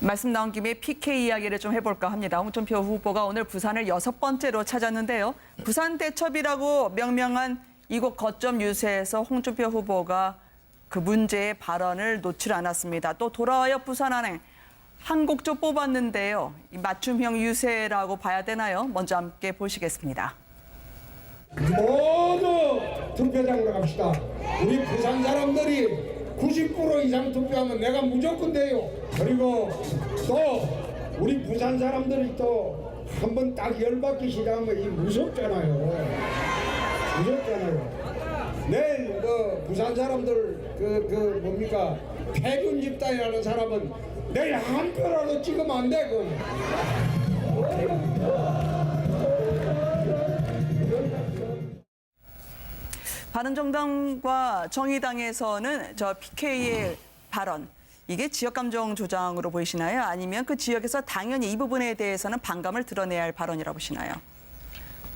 말씀 나온 김에 PK 이야기를 좀 해볼까 합니다. 홍준표 후보가 오늘 부산을 6번째로 찾았는데요. 부산 대첩이라고 명명한 이곳 거점 유세에서 홍준표 후보가 그 문제의 발언을 놓지 않았습니다. 또 돌아와요 부산은행 한 곡조 뽑았는데요. 이 맞춤형 유세라고 봐야 되나요? 먼저 함께 보시겠습니다. 모두 투표장으로 갑시다. 우리 부산 사람들이 90% 이상 투표하면 내가 무조건 돼요. 그리고 또 우리 부산 사람들이 또 한번 딱 열받기 시작하면 이 무섭잖아요. 내일 그 부산 사람들 그 뭡니까 패균 집단이라는 사람은 내일 한 표라도 찍으면 안 돼. 바른정당과 정의당에서는 저 PK의 발언, 이게 지역감정 조장으로 보이시나요? 아니면 그 지역에서 당연히 이 부분에 대해서는 반감을 드러내야 할 발언이라고 보시나요?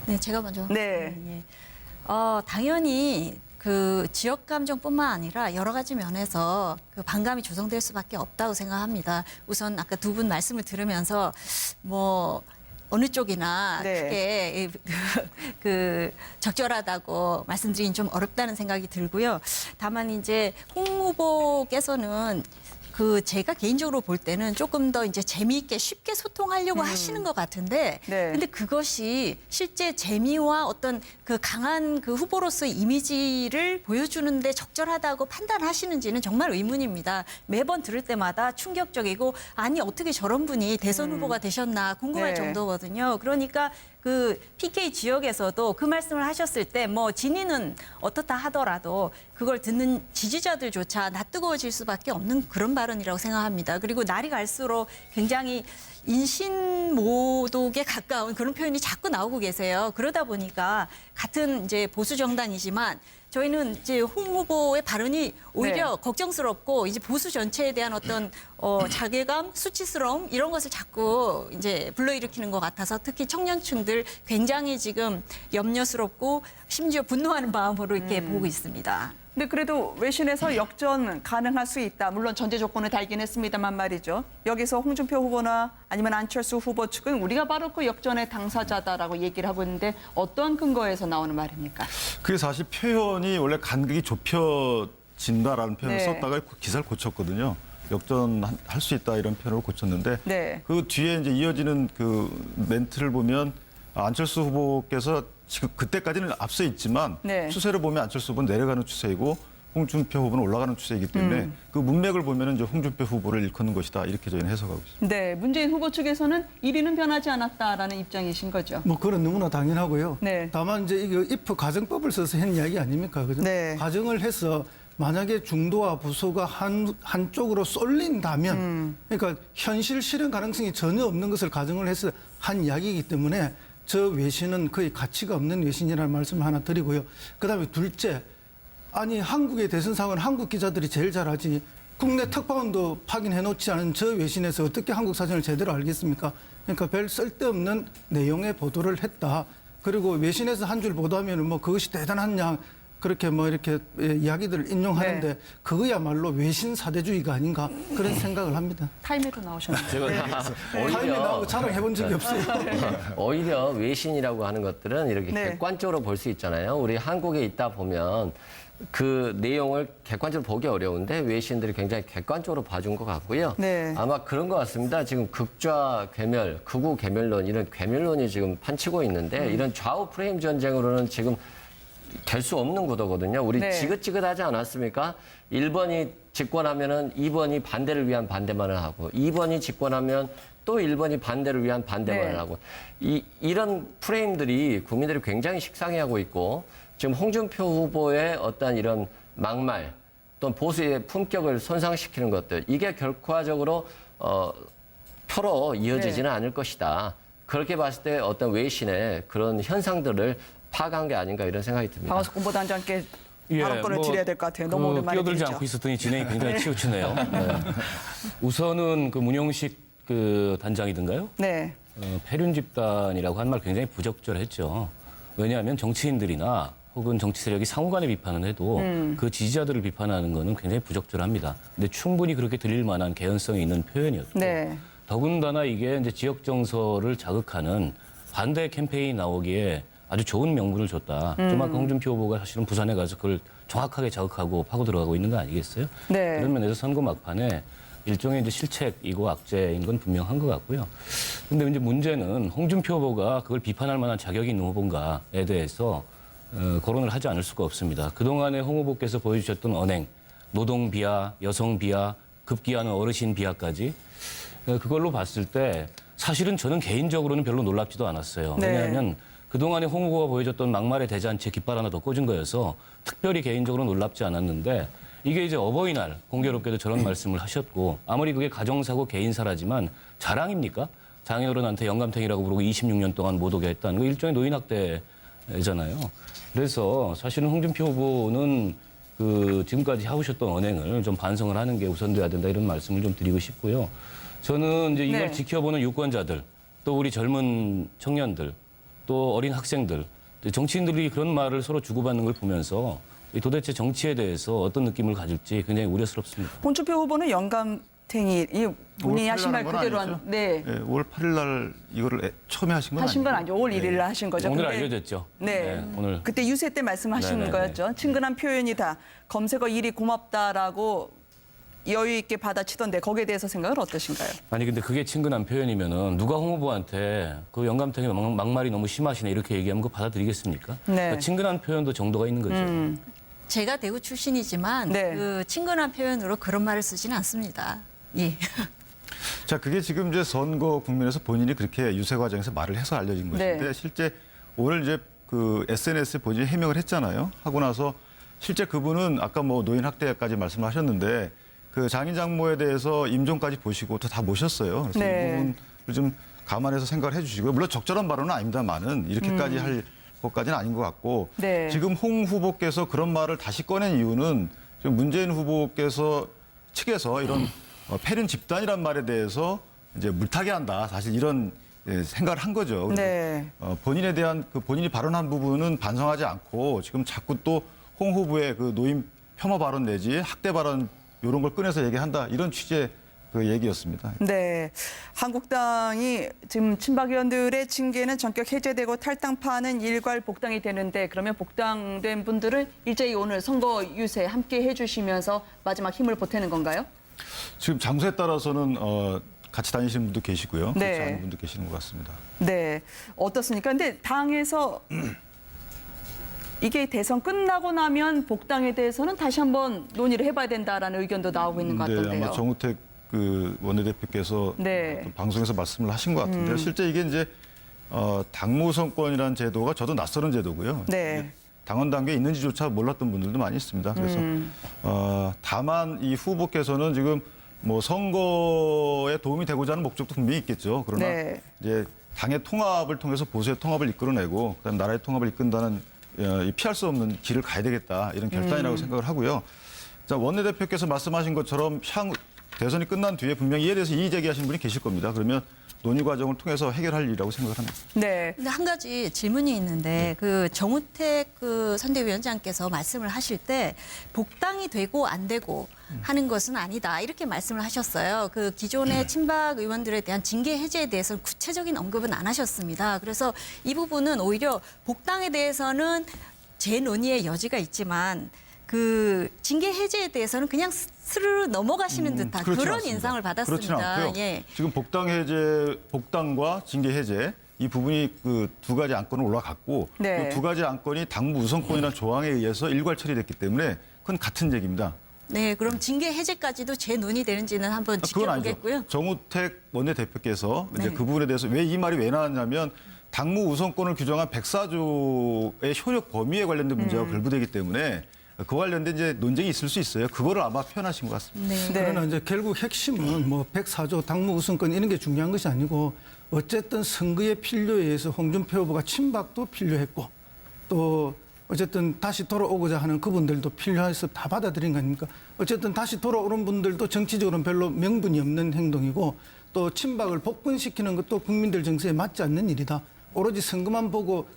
네, 제가 먼저. 네. 예. 당연히 그 지역 감정뿐만 아니라 여러 가지 면에서 그 반감이 조성될 수밖에 없다고 생각합니다. 우선 아까 두 분 말씀을 들으면서 뭐 어느 쪽이나 네. 크게 적절하다고 말씀드리긴 좀 어렵다는 생각이 들고요. 다만 이제 홍 후보께서는 제가 개인적으로 볼 때는 조금 더 이제 재미있게 쉽게 소통하려고 하시는 것 같은데, 네. 근데 그것이 실제 재미와 어떤 그 강한 그 후보로서의 이미지를 보여주는데 적절하다고 판단하시는지는 정말 의문입니다. 매번 들을 때마다 충격적이고, 아니 어떻게 저런 분이 대선 후보가 되셨나 궁금할 네. 정도거든요. 그러니까 그 PK 지역에서도 그 말씀을 하셨을 때 뭐 진위는 어떻다 하더라도 그걸 듣는 지지자들조차 낯뜨거워질 수밖에 없는 그런 발언이라고 생각합니다. 그리고 날이 갈수록 굉장히 인신모독에 가까운 그런 표현이 자꾸 나오고 계세요. 그러다 보니까 같은 이제 보수 정당이지만 저희는 이제 홍 후보의 발언이 오히려 네. 걱정스럽고 이제 보수 전체에 대한 어떤 자괴감, 수치스러움 이런 것을 자꾸 이제 불러일으키는 것 같아서 특히 청년층들 굉장히 지금 염려스럽고 심지어 분노하는 마음으로 이렇게 보고 있습니다. 근데 그래도 외신에서 역전 가능할 수 있다. 물론 전제 조건을 달긴 했습니다만 말이죠. 여기서 홍준표 후보나 아니면 안철수 후보 측은 우리가 바로 그 역전의 당사자다라고 얘기를 하고 있는데 어떠한 근거에서 나오는 말입니까? 그게 사실 표현이 원래 간극이 좁혀진다라는 표현을 네. 썼다가 지사를 고쳤거든요. 역전할 수 있다 이런 표현을 고쳤는데 네. 그 뒤에 이제 이어지는 그 멘트를 보면 안철수 후보께서 지금 그때까지는 앞서 있지만 네. 추세를 보면 안철수 후보는 내려가는 추세이고 홍준표 후보는 올라가는 추세이기 때문에 그 문맥을 보면 이제 홍준표 후보를 일컫는 것이다 이렇게 저희는 해석하고 있습니다. 네, 문재인 후보 측에서는 1위는 변하지 않았다라는 입장이신 거죠. 뭐 그건 너무나 당연하고요. 네. 다만 이제 이거 if 가정법을 써서 한 이야기 아닙니까? 그죠? 네. 가정을 해서 만약에 중도와 보수가 한쪽으로 쏠린다면 그러니까 현실 실현 가능성이 전혀 없는 것을 가정을 해서 한 이야기이기 때문에 저 외신은 거의 가치가 없는 외신이라는 말씀을 하나 드리고요. 그다음에 둘째, 아니 한국의 대선 상황은 한국 기자들이 제일 잘하지 국내 특파원도 확인해 놓지 않은 저 외신에서 어떻게 한국 사정을 제대로 알겠습니까? 그러니까 별 쓸데없는 내용의 보도를 했다. 그리고 외신에서 한 줄 보도하면 뭐 그것이 대단한 양 그렇게 뭐 이렇게 이야기들을 인용하는데 네. 그거야말로 외신 사대주의가 아닌가 그런 생각을 합니다. 타임에도 나오셨나요? 제가 타임에 나오고 자랑해본 적이 없어요. 오히려 외신이라고 하는 것들은 이렇게 네. 객관적으로 볼 수 있잖아요. 우리 한국에 있다 보면 그 내용을 객관적으로 보기 어려운데 외신들이 굉장히 객관적으로 봐준 것 같고요. 네. 아마 그런 것 같습니다. 지금 극좌 괴멸, 극우 괴멸론 이런 괴멸론이 지금 판치고 있는데 이런 좌우 프레임 전쟁으로는 지금 될 수 없는 구도거든요. 우리 네. 지긋지긋하지 않았습니까? 1번이 집권하면은 2번이 반대를 위한 반대만을 하고 2번이 집권하면 또 1번이 반대를 위한 반대만을 네. 하고 이런 프레임들이 국민들이 굉장히 식상해하고 있고 지금 홍준표 후보의 어떤 이런 막말 또는 보수의 품격을 손상시키는 것들 이게 결과적으로 표로 이어지지는 네. 않을 것이다. 그렇게 봤을 때 어떤 외신의 그런 현상들을 파악한 게 아닌가 이런 생각이 듭니다. 박원석 공보단장께 발언권을 드려야 될 것 같아요. 너무 오랜만에 끼어들지 드리죠. 않고 있었더니 진행이 굉장히 치우치네요. 네. 우선은 그 문용식 그 단장이든가요? 네. 패륜 집단이라고 한 말 굉장히 부적절했죠. 왜냐하면 정치인들이나 혹은 정치 세력이 상호간에 비판을 해도 그 지지자들을 비판하는 거는 굉장히 부적절합니다. 근데 충분히 그렇게 들릴 만한 개연성이 있는 표현이었고 네. 더군다나 이게 이제 지역 정서를 자극하는 반대 캠페인이 나오기에 아주 좋은 명분을 줬다. 좀 아까 홍준표 후보가 사실은 부산에 가서 그걸 정확하게 자극하고 파고 들어가고 있는 거 아니겠어요? 네. 그런 면에서 선거 막판에 일종의 이제 실책이고 악재인 건 분명한 것 같고요. 근데 이제 문제는 홍준표 후보가 그걸 비판할 만한 자격이 있는 후보인가에 대해서 거론을 하지 않을 수가 없습니다. 그동안에 홍 후보께서 보여주셨던 언행, 노동 비하, 여성 비하, 급기야는 어르신 비하까지 그걸로 봤을 때 사실은 저는 개인적으로는 별로 놀랍지도 않았어요. 네. 왜냐하면 그동안에 홍 후보가 보여줬던 막말의 대잔치에 깃발 하나 더 꽂은 거여서 특별히 개인적으로 놀랍지 않았는데 이게 이제 어버이날 공교롭게도 저런 말씀을 하셨고 아무리 그게 가정사고 개인사라지만 자랑입니까? 장인어른한테 영감탱이라고 부르고 26년 동안 못 오게 했다는 거 일종의 노인학대잖아요. 그래서 사실은 홍준표 후보는 그 지금까지 해오셨던 언행을 좀 반성을 하는 게 우선돼야 된다 이런 말씀을 좀 드리고 싶고요. 저는 이제 이걸 네. 지켜보는 유권자들, 또 우리 젊은 청년들, 또 어린 학생들, 정치인들이 그런 말을 서로 주고받는 걸 보면서 도대체 정치에 대해서 어떤 느낌을 가질지 굉장히 우려스럽습니다. 홍준표 후보는 영감탱이 이 본인이 하신 말 그대로 한 네. 네, 5월 8일 날 이거를 처음에 하신 건 하신 건 아니죠? 아니죠. 5월 1일 날 하신 거죠. 오늘 근데 알려졌죠. 네. 오늘. 그때 유세 때 말씀하신 네네네. 거였죠. 친근한 표현이다. 검색어 일이 고맙다라고 여유 있게 받아치던데 거기에 대해서 생각은 어떠신가요? 아니 근데 그게 친근한 표현이면은 누가 홍 후보한테 그 영감탱이 막말이 너무 심하시네 이렇게 얘기하면 그거 받아들이겠습니까? 네. 그러니까 친근한 표현도 정도가 있는 거죠. 제가 대구 출신이지만 네. 그 친근한 표현으로 그런 말을 쓰지는 않습니다. 예. 자, 그게 지금 이제 선거 국면에서 본인이 그렇게 유세 과정에서 말을 해서 알려진 것인데 네. 실제 오늘 이제 그 SNS에 본인이 해명을 했잖아요. 하고 나서 실제 그분은 아까 뭐 노인 학대까지 말씀하셨는데 그 장인 장모에 대해서 임종까지 보시고 또 다 모셨어요. 그래서 네. 이 부분을 좀 감안해서 생각을 해주시고요. 물론 적절한 발언은 아닙니다만은 이렇게까지 할 것까지는 아닌 것 같고 네. 지금 홍 후보께서 그런 말을 다시 꺼낸 이유는 지금 문재인 후보께서 측에서 이런 패륜 집단이란 말에 대해서 이제 물타기 한다. 사실 이런 생각을 한 거죠. 그리고 네. 본인에 대한 그 본인이 발언한 부분은 반성하지 않고 지금 자꾸 또 홍 후보의 그 노인 폄하 발언 내지 학대 발언 이런 걸 꺼내서 얘기한다. 이런 취지의 그 얘기였습니다. 네. 한국당이 지금 친박 의원들의 징계는 전격 해제되고 탈당파는 일괄 복당이 되는데 그러면 복당된 분들을 일제히 오늘 선거 유세 함께 해주시면서 마지막 힘을 보태는 건가요? 지금 장소에 따라서는 같이 다니시는 분도 계시고요. 네. 그렇지 않은 분도 계시는 것 같습니다. 네. 어떻습니까? 근데 당에서 이게 대선 끝나고 나면 복당에 대해서는 다시 한번 논의를 해봐야 된다라는 의견도 나오고 있는 것 네, 같던데요. 아마 정우택 그 원내대표께서 네. 어떤 방송에서 말씀을 하신 것 같은데요. 실제 이게 이제 당무 우선권이라는 제도가 저도 낯설은 제도고요. 네. 당원 단계에 있는지조차 몰랐던 분들도 많이 있습니다. 그래서 다만 이 후보께서는 지금 뭐 선거에 도움이 되고자 하는 목적도 분명히 있겠죠. 그러나 네. 이제 당의 통합을 통해서 보수의 통합을 이끌어내고 그다음 나라의 통합을 이끈다는 이 피할 수 없는 길을 가야 되겠다 이런 결단이라고 생각을 하고요. 자, 원내대표께서 말씀하신 것처럼 향후 대선이 끝난 뒤에 분명히 이에 대해서 이의 제기하신 분이 계실 겁니다. 그러면 논의 과정을 통해서 해결할 일이라고 생각을 합니다. 네. 근데 한 가지 질문이 있는데 그 정우택 그 선대위원장께서 말씀을 하실 때 복당이 되고 안 되고 하는 것은 아니다 이렇게 말씀을 하셨어요. 그 기존의 친박 의원들에 대한 징계 해제에 대해서는 구체적인 언급은 안 하셨습니다. 그래서 이 부분은 오히려 복당에 대해서는 재논의의 여지가 있지만 그 징계 해제에 대해서는 그냥 스르르 넘어가시는 듯한 그렇진 그런 않습니다. 인상을 그렇진 받았습니다. 않고요. 예. 지금 복당과 징계 해제 이 부분이 그 두 가지 안건을 올라갔고 네. 그 두 가지 안건이 당무 우선권이라는 조항에 의해서 일괄 처리됐기 때문에 그건 같은 얘기입니다. 네, 그럼 징계 해제까지도 재논의되는지는 한번 그건 아니죠. 지켜보겠고요. 정우택 원내대표께서 이제 네. 그 부분에 대해서 왜 이 말이 왜 나왔냐면 당무 우선권을 규정한 104조의 효력 범위에 관련된 문제가 결부되기 때문에 그 관련된 이제 논쟁이 있을 수 있어요. 그거를 아마 표현하신 것 같습니다. 네. 그러나 이제 결국 핵심은 뭐 104조 당무 우선권 이런 게 중요한 것이 아니고 어쨌든 선거의 필요에 의해서 홍준표 후보가 친박도 필요했고 또 어쨌든 다시 돌아오고자 하는 그분들도 필요해서 다 받아들인 거 아닙니까? 어쨌든 다시 돌아오는 분들도 정치적으로는 별로 명분이 없는 행동이고 또 친박을 복권시키는 것도 국민들 정서에 맞지 않는 일이다. 오로지 선거만 보고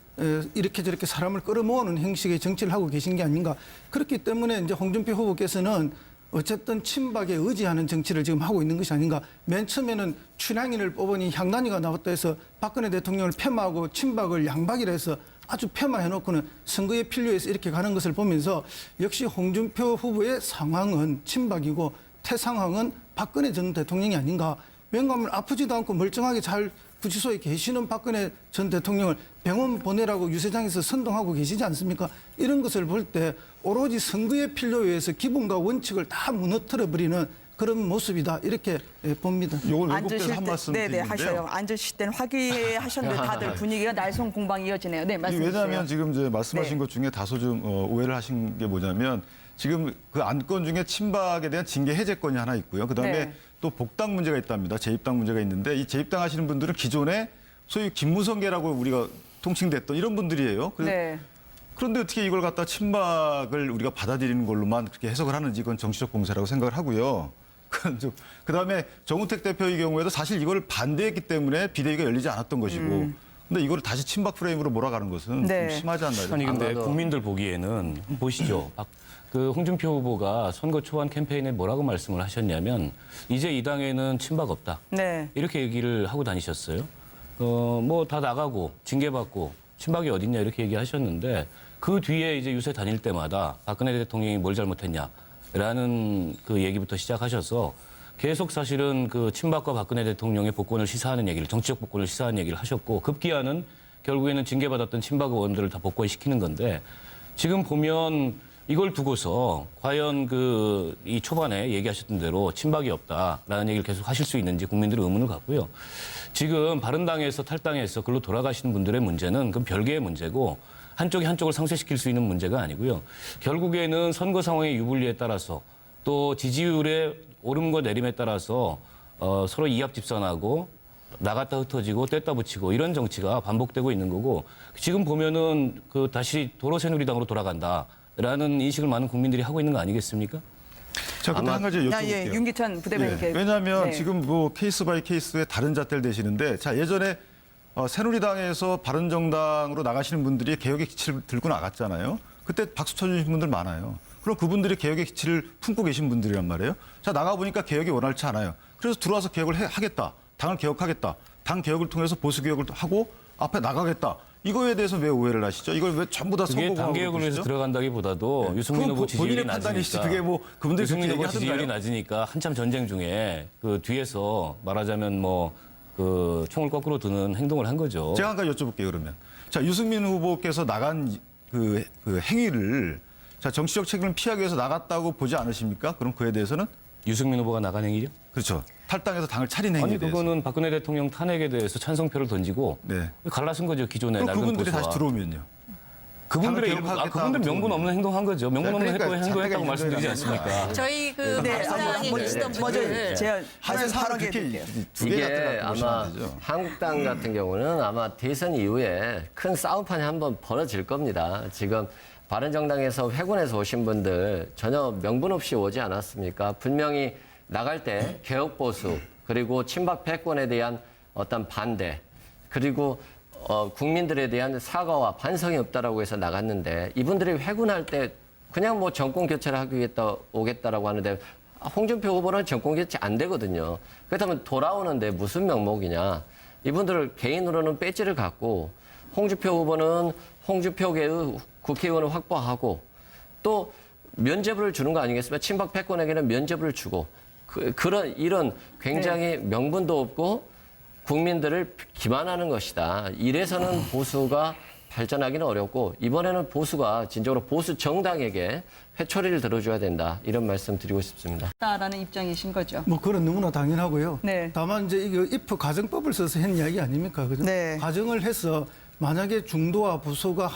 이렇게 저렇게 사람을 끌어모으는 형식의 정치를 하고 계신 게 아닌가. 그렇기 때문에 이제 홍준표 후보께서는 어쨌든 친박에 의지하는 정치를 지금 하고 있는 것이 아닌가. 맨 처음에는 춘향인을 뽑으니 향단이가 나왔다 해서 박근혜 대통령을 폄하하고 친박을 양박이라 해서 아주 폄하해놓고는 선거에 필요해서 이렇게 가는 것을 보면서 역시 홍준표 후보의 상황은 친박이고 태상황은 박근혜 전 대통령이 아닌가. 왜냐하면 아프지도 않고 멀쩡하게 잘 구치소에 계시는 박근혜 전 대통령을 병원 보내라고 유세장에서 선동하고 계시지 않습니까? 이런 것을 볼 때 오로지 선거의 필요에 의해서 기본과 원칙을 다 무너뜨려버리는 그런 모습이다. 이렇게 봅니다. 이걸 왜곡돼서 한 말씀 네네 드리는데요. 하셔요. 앉으실 때는 화기하셨는데 다들 분위기가 날송 공방이 이어지네요. 네, 말씀해 주세요. 왜냐하면 지금 이제 말씀하신 네. 것 중에 다소 좀 오해를 하신 게 뭐냐면 지금 그 안건 중에 친박에 대한 징계 해제권이 하나 있고요. 그다음에 네. 또 복당 문제가 있답니다. 재입당 문제가 있는데 이 재입당 하시는 분들은 기존에 소위 김무성계라고 우리가 통칭됐던 이런 분들이에요. 네. 그런데 어떻게 이걸 갖다 친박을 우리가 받아들이는 걸로만 그렇게 해석을 하는지 그건 정치적 공세라고 생각을 하고요. 그다음에 정우택 대표의 경우에도 사실 이걸 반대했기 때문에 비대위가 열리지 않았던 것이고 근데 이걸 다시 친박 프레임으로 몰아가는 것은 네. 좀 심하지 않나요? 아니 근데 아마도- 국민들 보기에는 보시죠. 그 홍준표 후보가 선거 초반 캠페인에 뭐라고 말씀을 하셨냐면 이제 이 당에는 친박 없다. 네. 이렇게 얘기를 하고 다니셨어요. 뭐 다 나가고 징계받고 친박이 어딨냐 이렇게 얘기하셨는데 그 뒤에 이제 유세 다닐 때마다 박근혜 대통령이 뭘 잘못했냐라는 그 얘기부터 시작하셔서 계속 사실은 그 친박과 박근혜 대통령의 복권을 시사하는 얘기를 정치적 복권을 시사하는 얘기를 하셨고 급기야는 결국에는 징계받았던 친박 의원들을 다 복권시키는 건데 지금 보면 이걸 두고서 과연 이 초반에 얘기하셨던 대로 친박이 없다라는 얘기를 계속 하실 수 있는지 국민들은 의문을 갖고요. 지금 바른당에서 탈당해서 글로 돌아가시는 분들의 문제는 그건 별개의 문제고 한쪽이 한쪽을 상쇄시킬 수 있는 문제가 아니고요. 결국에는 선거 상황의 유불리에 따라서 또 지지율의 오름과 내림에 따라서 서로 이합 집산하고 나갔다 흩어지고 뗐다 붙이고 이런 정치가 반복되고 있는 거고 지금 보면은 다시 도로 새누리당으로 돌아간다라는 인식을 많은 국민들이 하고 있는 거 아니겠습니까? 자, 근데 한 가지 여쭤볼게요. 예, 윤기찬 부대변인께. 왜냐하면 네. 지금 뭐 케이스 바이 케이스에 다른 잣대를 대시는데 자 예전에 새누리당에서 바른정당으로 나가시는 분들이 개혁의 기치를 들고 나갔잖아요. 그때 박수 쳐주신 분들 많아요. 그럼 그분들이 개혁의 기치를 품고 계신 분들이란 말이에요. 자 나가보니까 개혁이 원활치 않아요. 그래서 들어와서 개혁을 하겠다. 당을 개혁하겠다. 당 개혁을 통해서 보수 개혁을 하고 앞에 나가겠다. 이거에 대해서 왜 오해를 하시죠? 이걸 왜 전부 다 그게 선거공학으로 당 개혁을 위해서 보시죠? 들어간다기보다도 유승민 그건 후보 지지율이 본인의 판단이시지. 낮으니까 그게 뭐 그분들이 유승민 그렇게 후보 지지율이 얘기하던가요? 낮으니까 한참 전쟁 중에 그 뒤에서 말하자면 총을 거꾸로 드는 행동을 한 거죠. 제가 한 가지 여쭤볼게요, 그러면. 자, 유승민 후보께서 나간 그 행위를 자, 정치적 책임을 피하기 위해서 나갔다고 보지 않으십니까? 그럼 그에 대해서는? 유승민 후보가 나간 행위죠? 그렇죠. 탈당해서 당을 차린 행위에 아니 대해서. 그거는 박근혜 대통령 탄핵에 대해서 찬성표를 던지고 네. 갈라선 거죠 기존의 그럼 낡은 그분들이 보수와. 다시 들어오면요. 그분들의 당을 개혁하겠다 그분들 하고 명분 없는 행동한 거죠. 명분 없는 그러니까 행동했다고 잣대가 말씀드리지 있는 거예요. 않습니까? 저희 네, 바른당에 계시던 먼저 분들 제가 하나의 사람 발언해 그렇게 드릴게요. 두 개의 이게 잣대를 갖고 보시면 아마 안 되죠. 한국당 같은 경우는 아마 대선 이후에 큰 싸움판이 한번 벌어질 겁니다. 지금 바른정당에서 회군에서 오신 분들 전혀 명분 없이 오지 않았습니까? 분명히 나갈 때 개혁보수 그리고 친박 패권에 대한 어떤 반대 그리고 국민들에 대한 사과와 반성이 없다라고 해서 나갔는데 이분들이 회군할 때 그냥 뭐 정권 교체를 하기 오겠다라고 하는데 홍준표 후보는 정권 교체 안 되거든요. 그렇다면 돌아오는데 무슨 명목이냐? 이분들 개인으로는 배지를 갖고 홍준표 후보는 홍준표계의 국회의원을 확보하고 또 면죄부를 주는 거 아니겠습니까? 친박 패권에게는 면죄부를 주고 이런 굉장히 명분도 없고 국민들을 기만하는 것이다. 이래서는 보수가 발전하기는 어렵고 이번에는 보수가 진정으로 보수 정당에게 회초리를 들어줘야 된다. 이런 말씀 드리고 싶습니다. 라는 입장이신 거죠. 뭐 그건 너무나 당연하고요. 네. 다만 이제 이거 if 가정법을 써서 한 이야기 아닙니까? 그죠? 네. 가정을 해서 만약에 중도와 보수가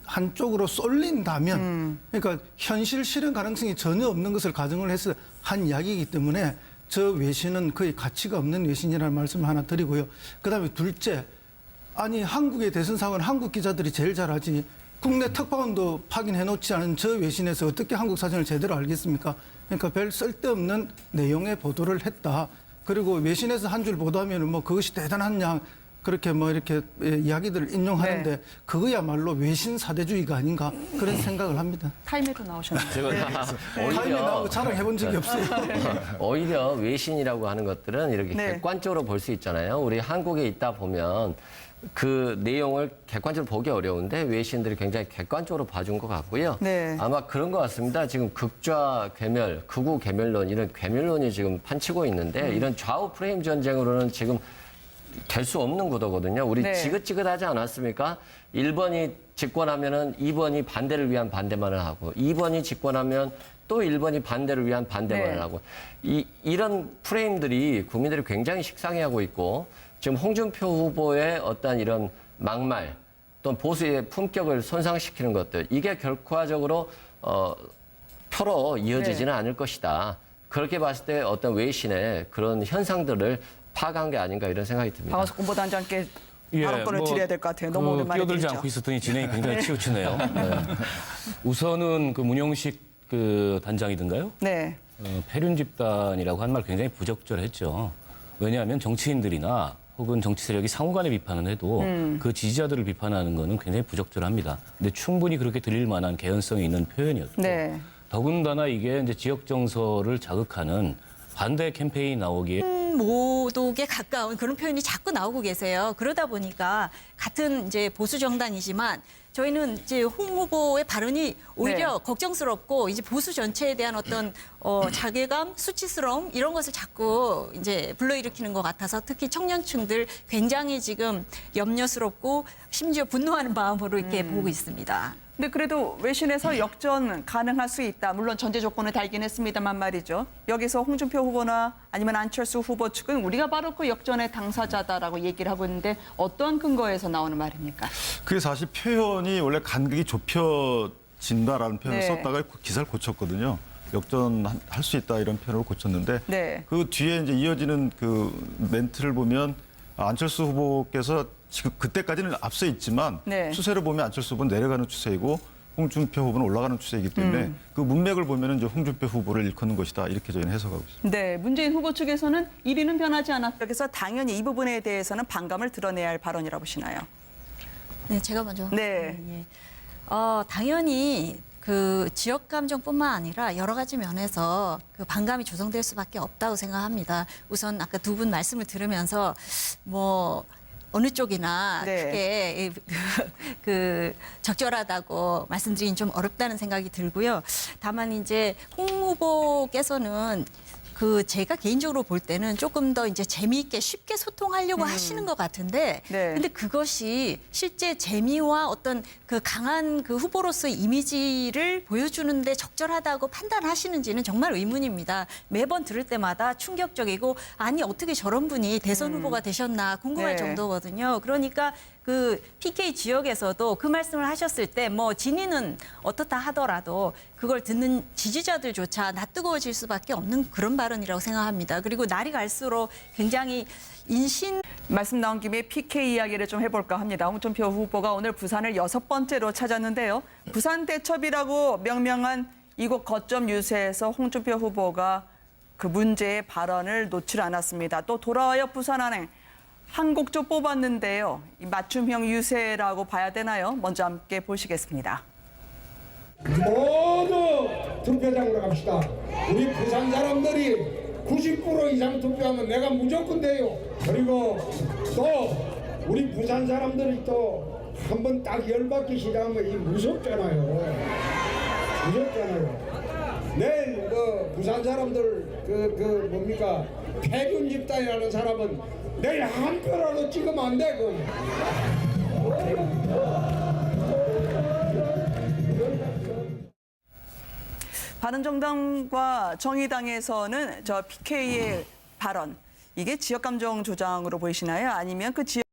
한쪽으로 쏠린다면 그러니까 현실 실현 가능성이 전혀 없는 것을 가정을 해서 한 이야기이기 때문에 저 외신은 거의 가치가 없는 외신이라는 말씀을 하나 드리고요. 그다음에 둘째, 아니 한국의 대선 상황은 한국 기자들이 제일 잘하지 국내 특파원도 확인해놓지 않은 저 외신에서 어떻게 한국 사정을 제대로 알겠습니까? 그러니까 별 쓸데없는 내용의 보도를 했다. 그리고 외신에서 한 줄 보도하면 뭐 그것이 대단한 양 그렇게 뭐 이렇게 이야기들을 인용하는데 네. 그거야말로 외신 사대주의가 아닌가 그런 생각을 합니다. 타임에도 나오셨나요? 제가 타임에 나오고 오히려 자랑해본 적이 없어요. 오히려 외신이라고 하는 것들은 이렇게 네. 객관적으로 볼 수 있잖아요. 우리 한국에 있다 보면 그 내용을 객관적으로 보기 어려운데 외신들이 굉장히 객관적으로 봐준 것 같고요. 네. 아마 그런 것 같습니다. 지금 극좌 괴멸, 극우 괴멸론 이런 괴멸론이 지금 판치고 있는데 이런 좌우 프레임 전쟁으로는 지금 될 수 없는 구도거든요. 우리 네. 지긋지긋하지 않았습니까? 1번이 집권하면은 2번이 반대를 위한 반대만을 하고 2번이 집권하면 또 1번이 반대를 위한 반대만을 네. 하고 이런 프레임들이 국민들이 굉장히 식상해하고 있고 지금 홍준표 후보의 어떤 이런 막말 또는 보수의 품격을 손상시키는 것들 이게 결과적으로 표로 이어지지는 네. 않을 것이다. 그렇게 봤을 때 어떤 외신의 그런 현상들을 파악한 게 아닌가 이런 생각이 듭니다. 박원석 공보단장께 발언권을 드려야 될 것 같아요. 너무 오랜만에 끼어들지 드리죠. 않고 있었더니 진행이 굉장히 치우치네요. 네. 우선은 그 문용식 그 단장이든가요? 네. 패륜 집단이라고 한 말 굉장히 부적절했죠. 왜냐하면 정치인들이나 혹은 정치 세력이 상호 간에 비판을 해도 그 지지자들을 비판하는 거는 굉장히 부적절합니다. 근데 충분히 그렇게 들릴 만한 개연성이 있는 표현이었고 네. 더군다나 이게 이제 지역 정서를 자극하는 반대 캠페인이 나오기에 모독에 가까운 그런 표현이 자꾸 나오고 계세요. 그러다 보니까 같은 이제 보수 정당이지만 저희는 이제 홍 후보의 발언이 오히려 네. 걱정스럽고 이제 보수 전체에 대한 어떤 자괴감, 수치스러움 이런 것을 자꾸 이제 불러일으키는 것 같아서 특히 청년층들 굉장히 지금 염려스럽고 심지어 분노하는 마음으로 이렇게 보고 있습니다. 근데 그래도 외신에서 역전 가능할 수 있다. 물론 전제 조건을 달긴 했습니다만 말이죠. 여기서 홍준표 후보나 아니면 안철수 후보 측은 우리가 바로 그 역전의 당사자다라고 얘기를 하고 있는데 어떠한 근거에서 나오는 말입니까? 그게 사실 표현이 원래 간극이 좁혀진다라는 표현을 네. 썼다가 지사를 고쳤거든요. 역전할 수 있다 이런 표현을 고쳤는데 네. 그 뒤에 이제 이어지는 그 멘트를 보면 안철수 후보께서 지금 그때까지는 앞서 있지만 네. 추세를 보면 안철수 후보는 내려가는 추세이고 홍준표 후보는 올라가는 추세이기 때문에 그 문맥을 보면 이제 홍준표 후보를 일컫는 것이다 이렇게 저희는 해석하고 있습니다. 네, 문재인 후보 측에서는 1위는 변하지 않았다. 그래서 당연히 이 부분에 대해서는 반감을 드러내야 할 발언이라고 보시나요? 네, 제가 먼저. 네. 예. 당연히 그 지역 감정뿐만 아니라 여러 가지 면에서 그 반감이 조성될 수밖에 없다고 생각합니다. 우선 아까 두 분 말씀을 들으면서 뭐 어느 쪽이나 네. 크게 그 적절하다고 말씀드리긴 좀 어렵다는 생각이 들고요. 다만 이제 홍 후보께서는 그 제가 개인적으로 볼 때는 조금 더 이제 재미있게 쉽게 소통하려고 하시는 것 같은데, 네. 근데 그것이 실제 재미와 어떤 그 강한 그 후보로서의 이미지를 보여주는데 적절하다고 판단하시는지는 정말 의문입니다. 매번 들을 때마다 충격적이고 아니 어떻게 저런 분이 대선 후보가 되셨나 궁금할 네. 정도거든요. 그러니까 그 PK 지역에서도 그 말씀을 하셨을 때 뭐 진위는 어떻다 하더라도 그걸 듣는 지지자들조차 낯뜨거워질 수밖에 없는 그런 발언이라고 생각합니다. 그리고 날이 갈수록 굉장히 인신 말씀 나온 김에 PK 이야기를 좀 해볼까 합니다. 홍준표 후보가 오늘 부산을 6번째로 찾았는데요. 부산 대첩이라고 명명한 이곳 거점 유세에서 홍준표 후보가 그 문제의 발언을 놓지 않았습니다. 또 돌아와요 부산은행 한 곡조 뽑았는데요. 이 맞춤형 유세라고 봐야 되나요? 먼저 함께 보시겠습니다. 모두 투표장으로 갑시다. 우리 부산 사람들이 90% 이상 투표하면 내가 무조건 돼요. 그리고 또 우리 부산 사람들이 또 한번 딱 열받기 시작하면 이 무섭잖아요. 무섭잖아요. 내일 그 부산 사람들 그 뭡니까 패륜 집단이라는 사람은 내일 한 표라도 찍으면 안 돼. 바른정당과 정의당에서는 저 PK의 발언 이게 지역 감정 조장으로 보이시나요? 아니면 그 지역